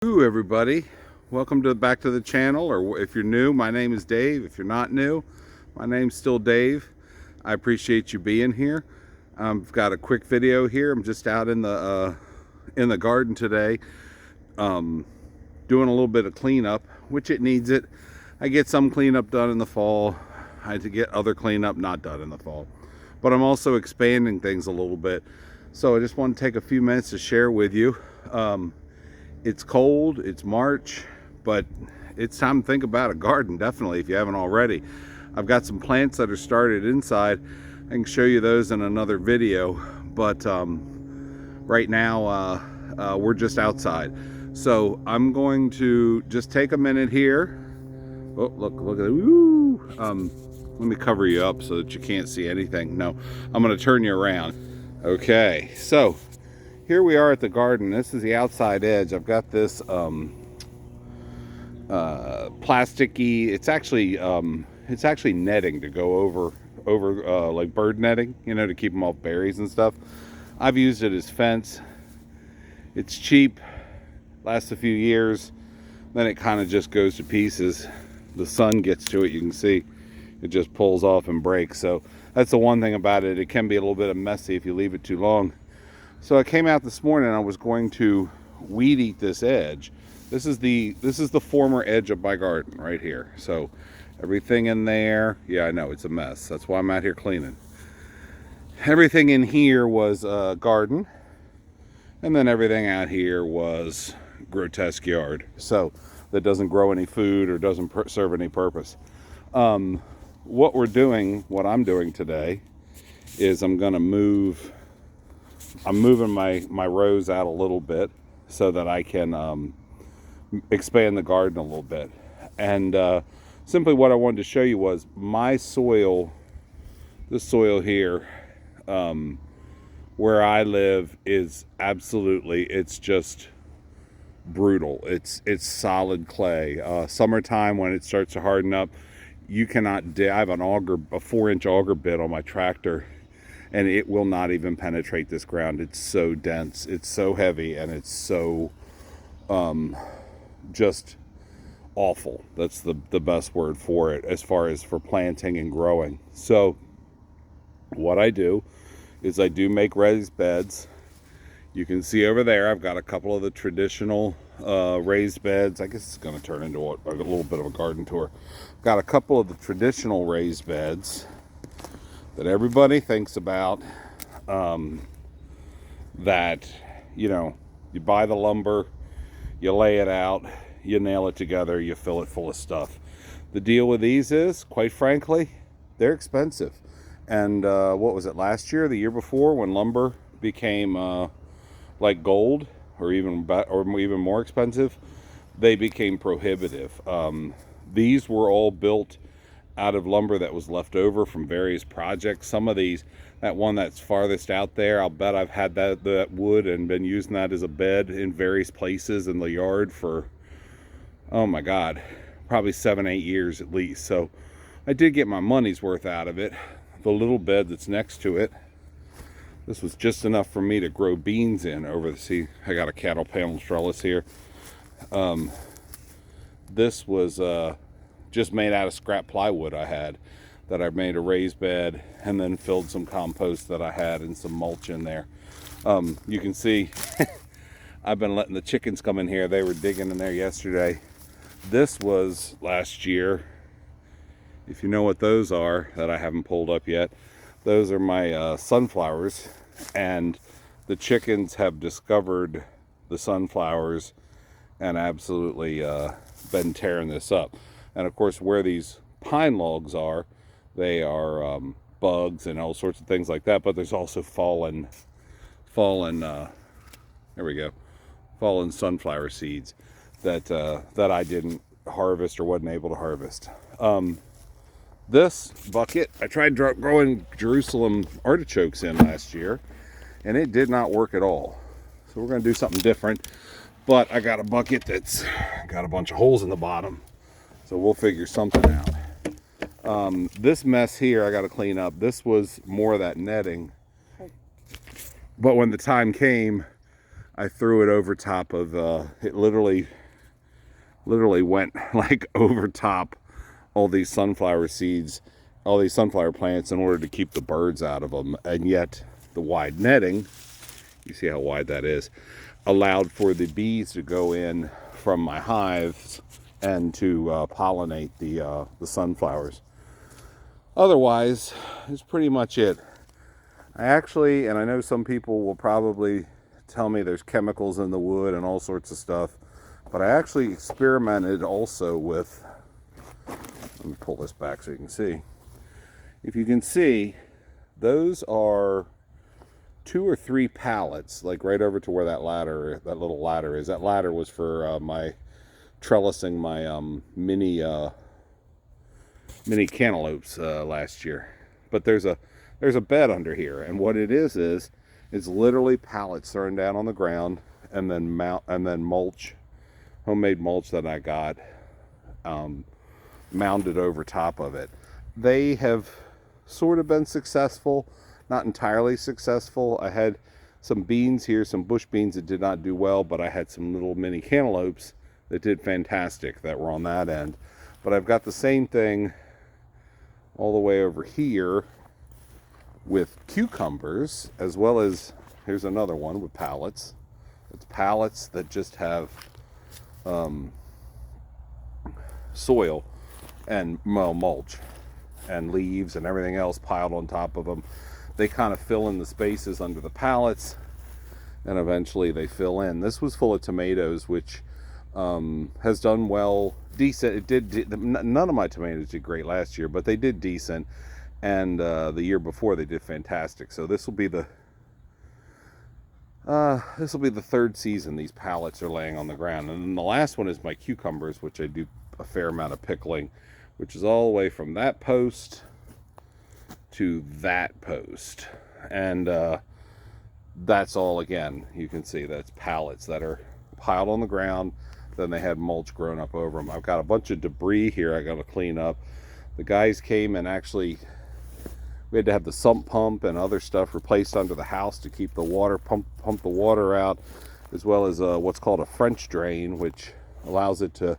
Hello everybody, welcome back to the channel, or if you're new, my name is Dave. If you're not new, my name's still Dave. I appreciate you being here. I've got a quick video here. I'm just out in the garden today, doing a little bit of cleanup, which it needs it. I get some cleanup done in the fall. I had to get other cleanup not done in the fall, but I'm also expanding things a little bit. So I just want to take a few minutes to share with you. It's cold, it's March, but it's time to think about a garden, definitely, if you haven't already. I've got some plants that are started inside. I can show you those in another video, but right now we're just outside. So I'm going to just take a minute here. Oh, look at it. Woo! Let me cover you up so that you can't see anything. No, I'm going to turn you around. Okay, so here we are at the garden. This is the outside edge. I've got this plasticky. It's actually netting to go over like bird netting, you know, to keep them off berries and stuff. I've used it as fence. It's cheap, lasts a few years, then it kind of just goes to pieces. The sun gets to it, you can see it just pulls off and breaks. So that's the one thing about it. It can be a little bit messy if you leave it too long. So I came out this morning and I was going to weed eat this edge. This is the former edge of my garden right here. So everything in there, yeah, I know it's a mess. That's why I'm out here cleaning. Everything in here was garden, and then everything out here was grotesque yard. So that doesn't grow any food or doesn't serve any purpose. What I'm doing today is I'm moving my rows out a little bit so that I can expand the garden a little bit. And simply what I wanted to show you was my soil, this soil here, where I live is absolutely, it's just brutal. It's solid clay. Summertime when it starts to harden up, you cannot dig. I have a 4-inch auger bit on my tractor, and it will not even penetrate this ground. It's so dense, it's so heavy, and it's so just awful. That's the best word for it as far as for planting and growing. So what I do is I do make raised beds. You can see over there I've got a couple of the traditional raised beds. I guess it's going to turn into a little bit of a garden tour. Got a couple of the traditional raised beds that everybody thinks about, that, you know, you buy the lumber, you lay it out, you nail it together, you fill it full of stuff. The deal with these is, quite frankly, they're expensive. And what was it, last year, the year before, when lumber became like gold, or even more expensive, they became prohibitive. These were all built out of lumber that was left over from various projects. Some of these, that one that's farthest out there, I'll bet I've had that wood and been using that as a bed in various places in the yard for, oh my God, probably 7-8 years at least. So I did get my money's worth out of it. The little bed that's next to it, this was just enough for me to grow beans in over the sea. I got a cattle panel trellis here. This was just made out of scrap plywood I had, that I made a raised bed and then filled some compost that I had and some mulch in there. You can see I've been letting the chickens come in here. They were digging in there yesterday. This was last year. If you know what those are that I haven't pulled up yet, those are my sunflowers, and the chickens have discovered the sunflowers and absolutely been tearing this up. And of course, where these pine logs are, they are bugs and all sorts of things like that. But there's also fallen sunflower seeds that I didn't harvest or wasn't able to harvest. This bucket, I tried growing Jerusalem artichokes in last year, and it did not work at all. So we're going to do something different. But I got a bucket that's got a bunch of holes in the bottom, so we'll figure something out. This mess here I got to clean up. This was more of that netting, but when the time came, I threw it over top of, it literally went like over top all these sunflower seeds, all these sunflower plants, in order to keep the birds out of them. And yet the wide netting, you see how wide that is, allowed for the bees to go in from my hives and to pollinate the sunflowers. Otherwise, it's pretty much it. I actually, and I know some people will probably tell me there's chemicals in the wood and all sorts of stuff, but I actually experimented also with, let me pull this back so you can see. If you can see, those are 2 or 3 pallets, like right over to where that little ladder is. That ladder was for my trellising my mini cantaloupes last year. But there's a bed under here, and what it is literally pallets thrown down on the ground, and then mulch, homemade mulch that I got, mounded over top of it. They have sort of been successful, not entirely successful. I had some beans here, some bush beans that did not do well, but I had some little mini cantaloupes that did fantastic that were on that end. But I've got the same thing all the way over here with cucumbers, as well as, here's another one with pallets. It's pallets that just have soil and mulch and leaves and everything else piled on top of them. They kind of fill in the spaces under the pallets, and eventually they fill in. This was full of tomatoes, which has done well, decent. None of my tomatoes did great last year, but they did decent, and the year before they did fantastic. So this will be the third season these pallets are laying on the ground. And then the last one is my cucumbers, which I do a fair amount of pickling, which is all the way from that post to that post. And that's all, again, you can see that's pallets that are piled on the ground. Then they had mulch grown up over them. I've got a bunch of debris here I got to clean up. The guys came and actually, we had to have the sump pump and other stuff replaced under the house to keep the water, pump the water out, as well as what's called a French drain, which allows it to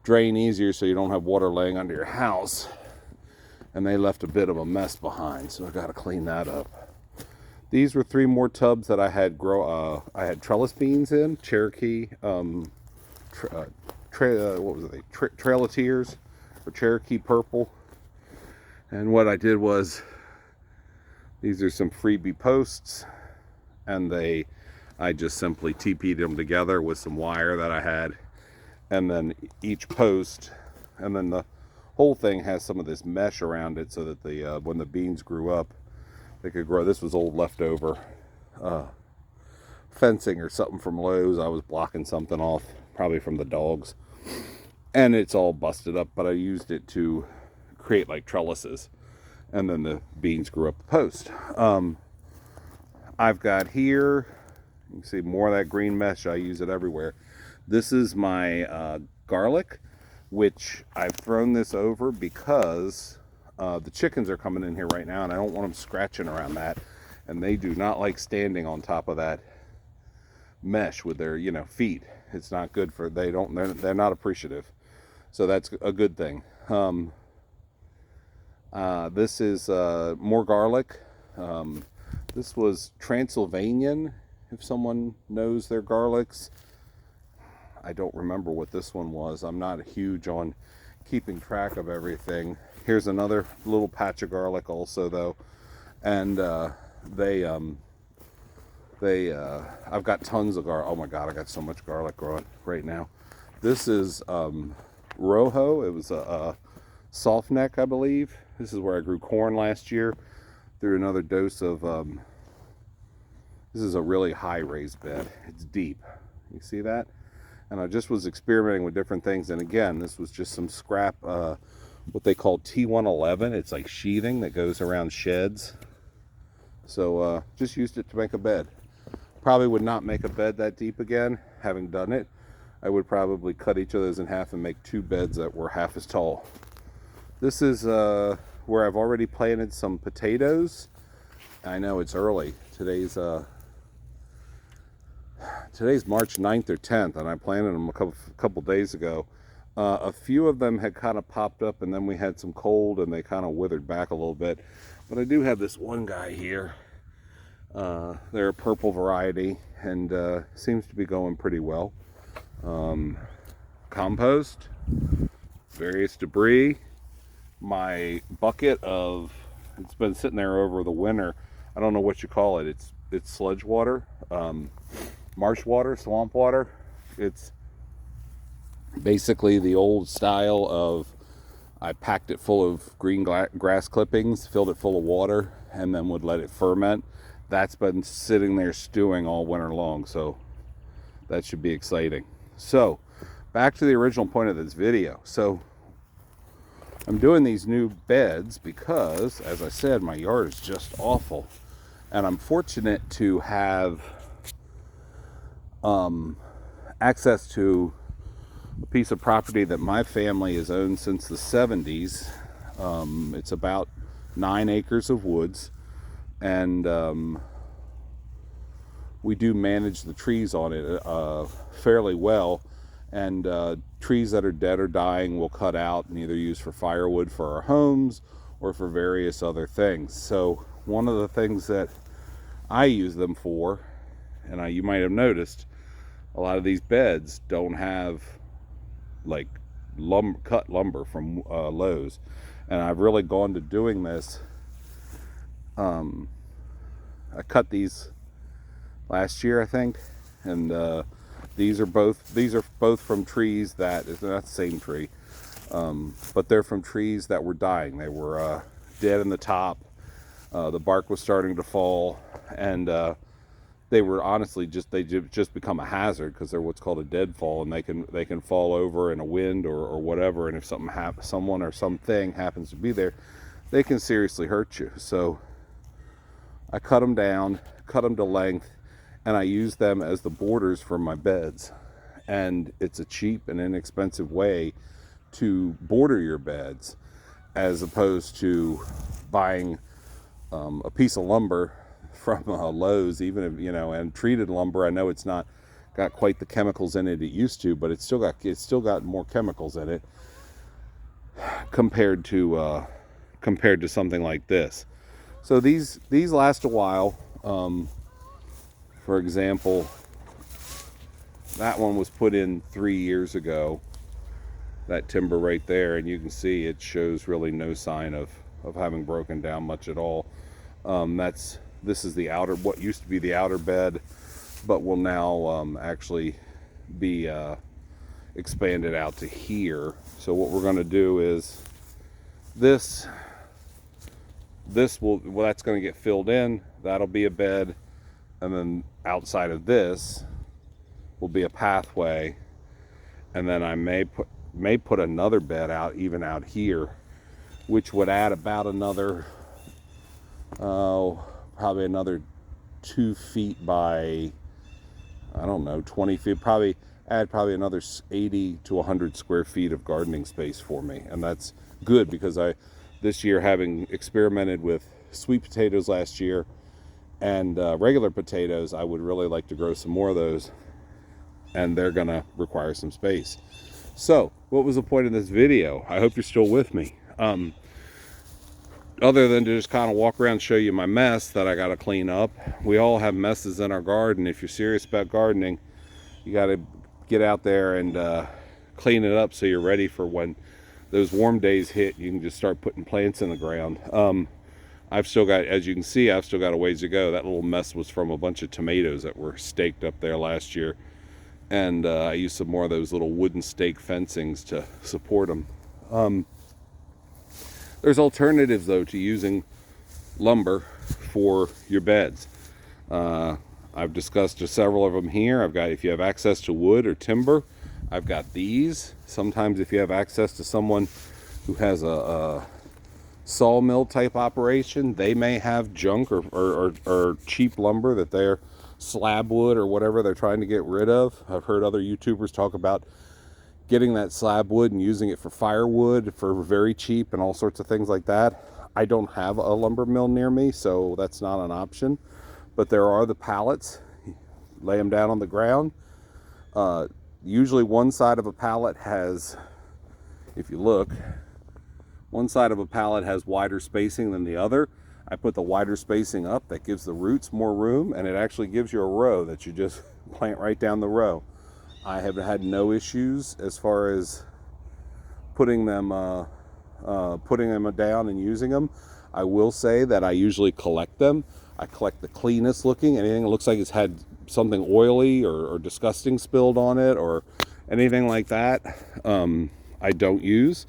drain easier so you don't have water laying under your house. And they left a bit of a mess behind, so I got to clean that up. These were 3 more tubs that I had I had trellis beans in, Cherokee, what was it? Trailatiers, or Cherokee purple. And what I did was, these are some freebie posts, and I just simply TP'd them together with some wire that I had, and then each post, and then the whole thing has some of this mesh around it so that when the beans grew up, they could grow. This was old leftover fencing or something from Lowe's. I was blocking something off, probably from the dogs, and it's all busted up, but I used it to create like trellises, and then the beans grew up the post. I've got here, you can see more of that green mesh. I use it everywhere. This is my garlic, which I've thrown this over because the chickens are coming in here right now, and I don't want them scratching around that, and they do not like standing on top of that mesh with their feet. It's not good for, they're not appreciative, so that's a good thing. This is more garlic. This was Transylvanian, if someone knows their garlics. I don't remember what this one was. I'm not huge on keeping track of everything. Here's another little patch of garlic also, though, and I've got tons of garlic. Oh my God, I got so much garlic growing right now. This is Rojo. It was a soft neck, I believe. This is where I grew corn last year. Threw another dose of, this is a really high raised bed. It's deep. You see that? And I just was experimenting with different things. And again, this was just some scrap, what they call T111. It's like sheathing that goes around sheds. So just used it to make a bed. Probably would not make a bed that deep again, having done it. I would probably cut each of those in half and make 2 beds that were half as tall. This is where I've already planted some potatoes. I know it's early. Today's today's March 9th or 10th, and I planted them a couple days ago. A few of them had kind of popped up, and then we had some cold and they kind of withered back a little bit. But I do have this one guy here. They're a purple variety, and seems to be going pretty well. Compost, various debris, my bucket of, it's been sitting there over the winter. I don't know what you call it. It's sludge water, marsh water, swamp water. It's basically the old style of, I packed it full of green grass clippings, filled it full of water, and then would let it ferment. That's been sitting there stewing all winter long, so that should be exciting. So back to the original point of this video. So I'm doing these new beds because, as I said, my yard is just awful, and I'm fortunate to have access to a piece of property that my family has owned since the 70s. It's about 9 acres of woods, and we do manage the trees on it fairly well. And trees that are dead or dying we'll cut out and either use for firewood for our homes or for various other things. So one of the things that I use them for, and you might have noticed, a lot of these beds don't have like cut lumber from Lowe's, and I've really gone to doing this. I cut these last year, I think, and these are both from trees that is not the same tree, but they're from trees that were dying. They were dead in the top. The bark was starting to fall, and they were honestly just become a hazard because they're what's called a deadfall, and they can fall over in a wind or whatever. And if someone or something happens to be there, they can seriously hurt you. So I cut them down, cut them to length, and I use them as the borders for my beds. And it's a cheap and inexpensive way to border your beds, as opposed to buying a piece of lumber from Lowe's, even if, and treated lumber. I know it's not got quite the chemicals in it used to, but it's still got more chemicals in it compared to something like this. So these last a while. For example, that one was put in 3 years ago, that timber right there, and you can see it shows really no sign of having broken down much at all. This is the outer, what used to be the outer bed, but will now actually be expanded out to here. So what we're going to do is that's going to get filled in. That'll be a bed. And then outside of this will be a pathway, and then I may put another bed out here, which would add about another probably another 2 feet by, I don't know, 20 feet. Probably add another 80 to 100 square feet of gardening space for me, and that's good because this year, having experimented with sweet potatoes last year and regular potatoes, I would really like to grow some more of those, and they're gonna require some space. So what was the point of this video? I hope you're still with me. Other than to just kind of walk around and show you my mess that I got to clean up. We all have messes in our garden. If you're serious about gardening, you got to get out there and clean it up so you're ready for when those warm days hit. You can just start putting plants in the ground. I've still got, as you can see, I've still got a ways to go. That little mess was from a bunch of tomatoes that were staked up there last year. And I used some more of those little wooden stake fencings to support them. There's alternatives, though, to using lumber for your beds. I've discussed several of them here. If you have access to wood or timber, I've got these. Sometimes if you have access to someone who has a sawmill type operation, they may have junk or cheap lumber that they're slab wood or whatever they're trying to get rid of. I've heard other YouTubers talk about getting that slab wood and using it for firewood for very cheap and all sorts of things like that. I don't have a lumber mill near me, so that's not an option. But there are the pallets. lay them down on the ground. Usually one side of a pallet has, if you look, one side of a pallet has wider spacing than the other. I put the wider spacing up. That gives the roots more room, and it actually gives you a row that you just plant right down the row. I have had no issues as far as putting them down and using them. I will say that I usually collect them. I collect the cleanest looking. Anything that looks like it's had something oily or disgusting spilled on it or anything like that, I don't use.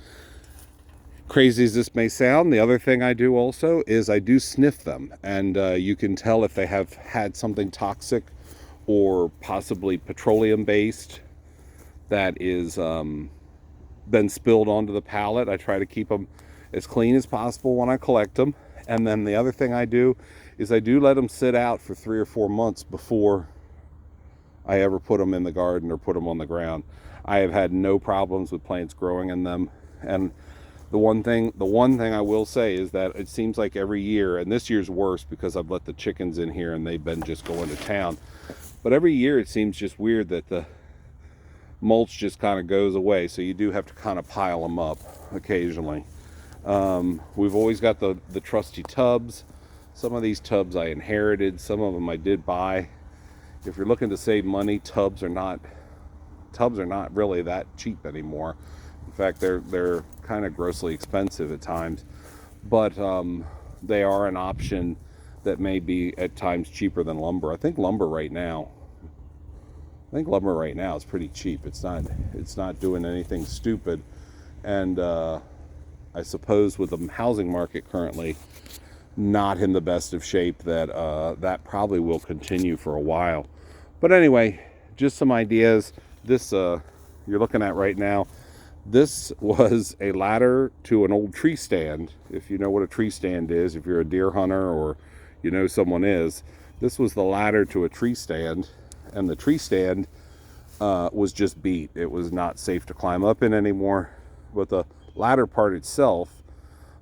Crazy as this may sound, the other thing I do also is I do sniff them, and you can tell if they have had something toxic or possibly petroleum based that is been spilled onto the pallet. I try to keep them as clean as possible when I collect them. And then the other thing I do is I do let them sit out for 3 or 4 months before I ever put them in the garden or put them on the ground. I have had no problems with plants growing in them. And the one thing I will say is that it seems like every year, and this year's worse because I've let the chickens in here and they've been just going to town, but every year it seems just weird that the mulch just kind of goes away, so you do have to kind of pile them up occasionally. We've always got the trusty tubs. Some of these tubs I inherited, some of them I did buy. If you're looking to save money, tubs are not really that cheap anymore. In fact, they're kind of grossly expensive at times, but they are an option that may be at times cheaper than lumber. I think lumber right now is pretty cheap. It's not doing anything stupid, and I suppose with the housing market currently not in the best of shape, that probably will continue for a while. But anyway, just some ideas. This you're looking at right now, this was a ladder to an old tree stand. If you know what a tree stand is, if you're a deer hunter or you know someone is, this was the ladder to a tree stand, and the tree stand was just beat. It was not safe to climb up in anymore, but the ladder part itself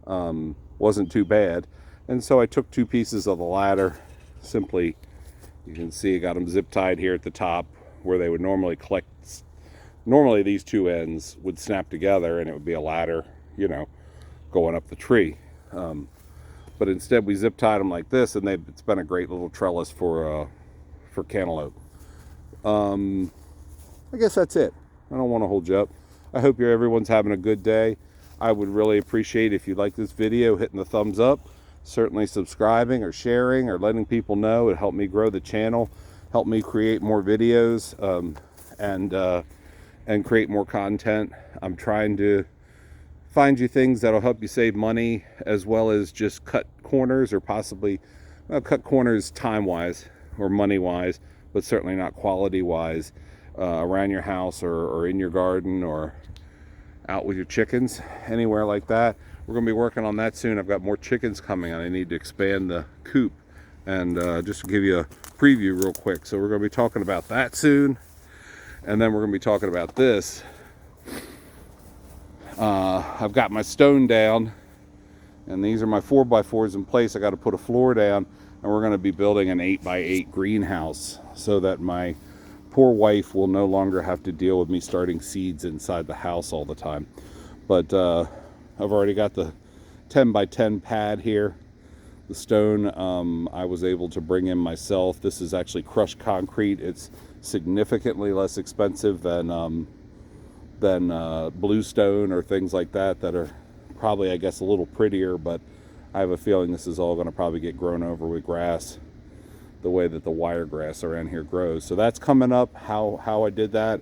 wasn't too bad. And so I took 2 pieces of the ladder, simply, you can see I got them zip tied here at the top where they would normally collect. Normally these 2 ends would snap together and it would be a ladder, you know, going up the tree. But instead we zip tied them like this, and it's been a great little trellis for cantaloupe. I guess that's it. I don't want to hold you up. I hope everyone's having a good day. I would really appreciate if you like this video, hitting the thumbs up, certainly subscribing or sharing or letting people know. It helped me grow the channel, help me create more videos, and create more content. I'm trying to find you things that'll help you save money, as well as just cut corners, or possibly cut corners time-wise or money-wise, but certainly not quality-wise, around your house or in your garden or out with your chickens, anywhere like that. We're going to be working on that soon. I've got more chickens coming, and I need to expand the coop. And just to give you a preview real quick, so we're going to be talking about that soon, and then we're going to be talking about this. I've got my stone down, and these are my 4x4s in place. I got to put a floor down, and we're going to be building an 8x8 greenhouse so that my poor wife will no longer have to deal with me starting seeds inside the house all the time. But I've already got the 10x10 pad here. The stone I was able to bring in myself. This is actually crushed concrete. It's significantly less expensive than bluestone or things like that are probably, I guess, a little prettier, but I have a feeling this is all going to probably get grown over with grass, the way that the wiregrass around here grows. So that's coming up, how I did that,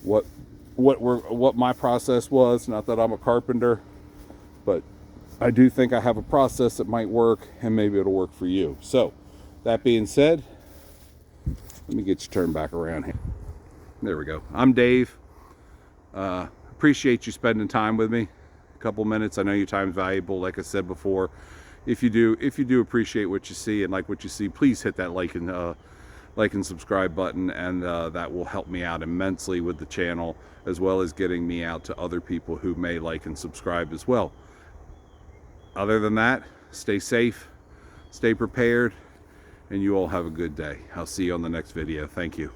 what my process was. Not that I'm a carpenter, but I do think I have a process that might work, and maybe it'll work for you. So that being said, let me get you turned back around here. There we go. I'm Dave. Appreciate you spending time with me. A couple minutes. I know your time's valuable, like I said before. If you do appreciate what you see and like what you see, please hit that like and subscribe button, and that will help me out immensely with the channel, as well as getting me out to other people who may like and subscribe as well. Other than that, stay safe, stay prepared, and you all have a good day. I'll see you on the next video. Thank you.